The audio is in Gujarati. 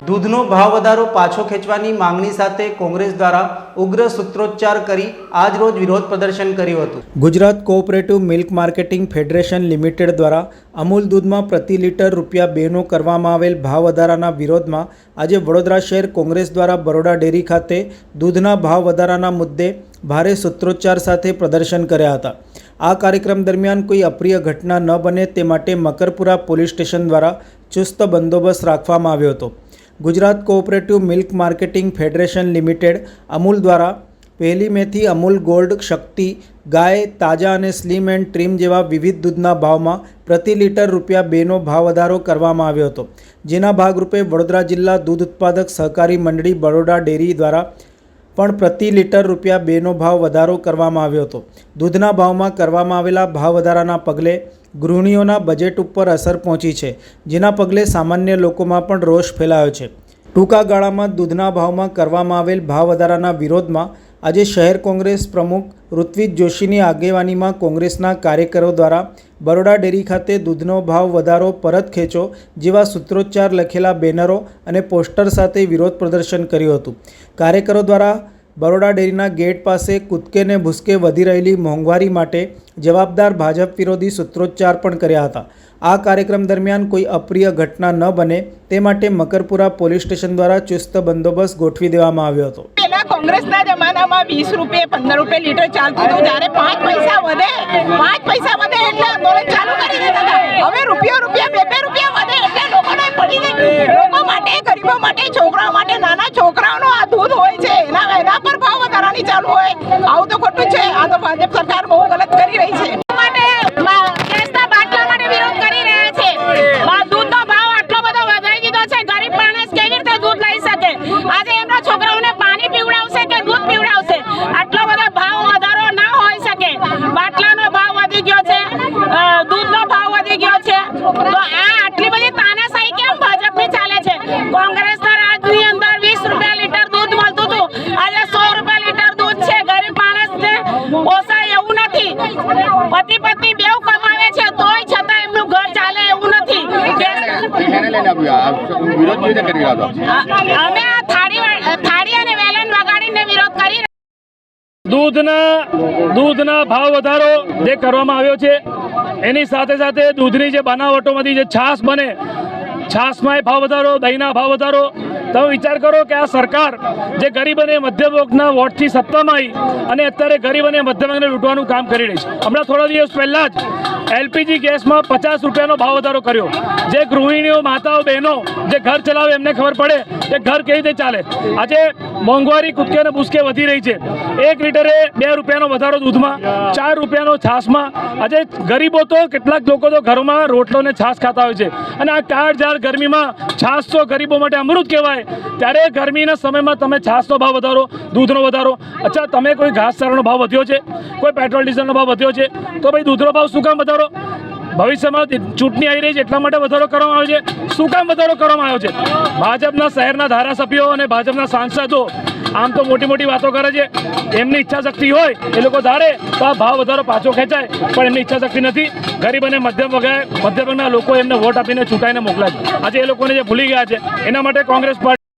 દૂધનો ભાવ વધારો પાછો ખેંચવાની માંગણી સાથે કોંગ્રેસ દ્વારા ઉગ્ર સૂત્રોચ્ચાર કરી આજ રોજ વિરોધ પ્રદર્શન કર્યું હતું। Gujarat cooperative milk marketing federation limited દ્વારા અમૂલ દૂધમાં પ્રતિ લીટર ₹2નો કરવામાં આવેલ ભાવ વધારાના વિરોધમાં આજે વડોદરા શહેર કોંગ્રેસ દ્વારા બરોડા ડેરી ખાતે દૂધના ભાવ વધારાના મુદ્દે ભારે સૂત્રોચ્ચાર સાથે પ્રદર્શન કર્યા હતા। આ કાર્યક્રમ દરમિયાન કોઈ અપ્રિય ઘટના ન બને તે માટે મકરપુરા પોલીસ સ્ટેશન દ્વારા ચુસ્ત બંદોબસ્ત રાખવામાં આવ્યો હતો। Gujarat cooperative milk marketing federation limited Amul દ્વારા 1 મેથી અમૂલ ગોલ્ડ, શક્તિ, ગાય, તાજા અને સ્લિમ એન્ડ ટ્રીમ જેવા વિવિધ દૂધના ભાવમાં પ્રતિ લીટર ₹2નો ભાવ વધારો કરવામાં આવ્યો હતો। જેના ભાગરૂપે વડોદરા જિલ્લા દૂધ ઉત્પાદક સહકારી મંડળી બરોડા ડેરી દ્વારા પણ પ્રતિ લીટર ₹2નો ભાવ વધારો કરવામાં આવ્યો હતો। દૂધના ભાવમાં કરવામાં આવેલા ભાવ વધારાના પગલે ગૃહિણીઓના બજેટ ઉપર અસર પહોંચી છે, જેના પગલે સામાન્ય લોકોમાં પણ રોષ ફેલાયો છે। ટૂંકા ગાળામાં દૂધના ભાવમાં કરવામાં આવેલ ભાવ વધારાના વિરોધમાં આજે શહેર કોંગ્રેસ પ્રમુખ ઋત્વિજ જોશીની આગેવાનીમાં કોંગ્રેસના કાર્યકરો દ્વારા બરોડા ડેરી ખાતે દૂધનો ભાવ વધારો પરત ખેંચો જેવા સૂત્રોચ્ચાર લખેલા બેનરો અને પોસ્ટર સાથે વિરોધ પ્રદર્શન કર્યું હતું। કાર્યકરો દ્વારા બરોડા ડેરીના ગેટ પાસે કૂદકે ને ભૂસકે વધી રહેલી મોંઘવારી માટે જવાબદાર ભાજપ વિરોધી સૂત્રોચ્ચાર પણ કર્યા હતા। આ કાર્યક્રમ દરમિયાન કોઈ અપ્રિય ઘટના ન બને તે માટે મકરપુરા પોલીસ સ્ટેશન દ્વારા ચુસ્ત બંદોબસ્ત ગોઠવી દેવામાં આવ્યો હતો। કોંગ્રેસના જમાનામાં 20 રૂપિયા 15 રૂપિયા લીટર ચાલતું હતું, જ્યારે 5 પૈસા વધે એટલે આંદોલન ચાલુ કરી દીધા હતા। હવે રૂપિયા 2 રૂપિયા વધે એટલે લોકોને પડી જાય। લોકો માટે, ગરીબો માટે, છોકરાઓ માટે, નાના છોકરાઓનો આ દૂધ હોય છે, એના પર ભાવ વધારાની ચાલુ હોય, આવું તો ખોટું છે। આ તો ભાજપ સરકાર બહુ ગલત કરી રહી છે। ગેસના બાટલા માટે વિરોધ કરી રહ્યા છે। દૂધનો ભાવ આટલો બધો વધારી દીધો છે, ગરીબ માણસ કેવી રીતે દૂધ લઈ શકે? આજે એમના છોકરાઓને પાણી પીવડાવશે કે દૂધ પીવડાવશે? આટલો બધો ભાવ વધારો ના હોઈ શકે। બાટલાનો ભાવ વધી ગયો છે, દૂધનો ભાવ વધી ગયો છે, તો આ આટલી બધી તાનાશાહી કેમ ભાજપની ચાલે છે? કોંગ્રેસના રાજની અંદર 20 રૂપિયા લીટર દૂધ મળતું હતું, આજે 100 રૂપિયા લીટર દૂધ છે। ગરીબ માણસને પોસાય એવું નથી। પતિ પત્ની બેવ કમાવે છે તોય છતાં એમનું ઘર ચાલે એવું નથી। અમે આ થાળી અને વેલણ વગાડીને વિરોધ કરી દૂધના ભાવ વધારો જે કરવામાં આવ્યો છે, એની સાથે સાથે દૂધની જે બનાવટોમાંથી જે છાશ બને, છાશમાં ભાવ વધારો, દહીંના ભાવ વધારો। તમે વિચાર કરો કે આ સરકાર જે ગરીબ અને મધ્યમ વર્ગના વોટથી સત્તામાં આવી અને અત્યારે ગરીબ અને મધ્યમ વર્ગને લૂંટવાનું કામ કરી રહી છે। હમણાં થોડા દિવસ પહેલાં જ એલપીજી ગેસમાં 50 રૂપિયાનો ભાવ વધારો કર્યો। જે ગૃહિણીઓ, માતાઓ, બહેનો જે ઘર ચલાવે એમને ખબર પડે કે ઘર કેવી રીતે ચાલે। આજે મોંઘવારી કૂદકે ને ભૂસકે વધી રહી છે। 1 લીટરે 2 રૂપિયાનો વધારો દૂધમાં, 4 રૂપિયાનો છાશમાં। આજે ગરીબો તો કેટલાક લોકો તો ઘરોમાં રોટલો ને છાશ ખાતા હોય છે, અને આ કાળઝાળ ગરમીમાં છાશ તો ગરીબો માટે અમૃત કહેવાય। ત્યારે ગરમીના સમયમાં તમે છાશનો ભાવ વધારો, દૂધનો વધારો। અચ્છા, તમે કોઈ ઘાસચારાનો ભાવ વધ્યો છે, કોઈ પેટ્રોલ ડીઝલનો ભાવ વધ્યો છે, તો ભાઈ દૂધનો ભાવ શું કામ વધારો? ભવિષ્યમાં ચૂંટણી આવી રહી છે એટલા માટે વધારો કરવામાં આવ્યો છે। શું કામ વધારો કરવામાં આવ્યો છે? ભાજપના શહેરના ધારાસભ્યો અને ભાજપના સાંસદો આમ તો મોટી વાતો કરે છે, એમની ઈચ્છા શક્તિ હોય એ લોકો ધારે તો આ ભાવ વધારો પાછો ખેંચાય, પણ એમની ઈચ્છા શક્તિ નથી। ગરીબ અને મધ્યમ વર્ગના લોકો એમને વોટ આપીને ચૂંટાઈને મોકલ્યા છે। આજે એ લોકોને જે ભૂલી ગયા છે, એના માટે કોંગ્રેસ પાર્ટી